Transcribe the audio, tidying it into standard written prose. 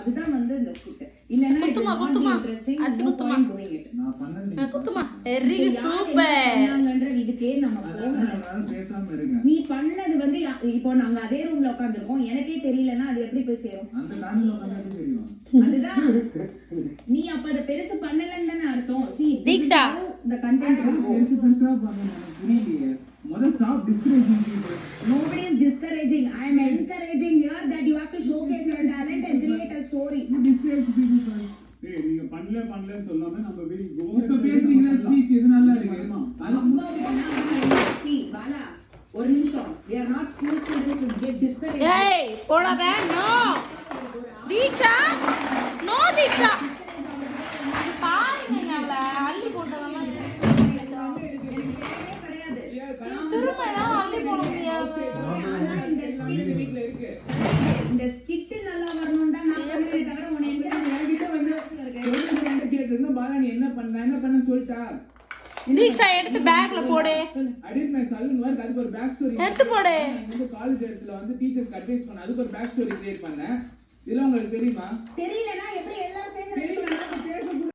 அதுதான் வந்து இந்த ஸ்கிட். இல்லனா குத்துமா நான் பண்ணது குத்துமா வெரி சூப்பர் நாங்கன்ற இதுக்கே நம்ம பேசாம இருங்க. நீ பண்ணது வந்து இப்போ நாங்க அதே ரூம்ல உட்கார்ந்திருக்கோம், எனக்கே தெரியலனா அது எப்படி போய் சேரும்? அந்த டான்ல உட்கார்ந்தா தெரியும். அதுதான் நீ அப்ப அத பெருசு பண்ணலன்னு தான அர்த்தம். see தீக்ஷா the content பெருசா பண்ணனும் புரியலையே. Mother, stop discouraging people. Nobody is discouraging. I am encouraging here that you have to showcase your talent and create a story. You discourage people first. Hey, நீங்க பண்ணல சொல்லாம நம்ம will go. இப்ப பேசுறீங்க speech இது நல்லா இருக்கு. See, Bala, ஒரு நிமிஷம். We are not school students to get discouraged. Hey, போடாத. No. தீக்ஷா. No தீக்ஷா. பாருங்க அவள அள்ளி போட்டதெல்லாம் இந்த ஸ்கிட் நல்லா வரணும்டா நான் பண்ணவே தவிர உன்னை என்கிட்ட வந்து கேட்டிருந்தா பாலா நீ என்ன பண்ண சொல்லிட்டா. தீக்ஷா எடுத்து பேக்ல போடு. அடிட் மை சலூன் வர்க் அதுக்கு ஒரு பேக் ஸ்டோரி எடுத்து போடு. இந்த காலேஜ் இடத்துல வந்து டீச்சர்ஸ் அட்வைஸ் பண்ண அதுக்கு ஒரு பேக் ஸ்டோரி கிரியேட் பண்ணேன். இதெல்லாம் உங்களுக்கு தெரியுமா? தெரியலனா எப்படி எல்லாரும் சேர்ந்து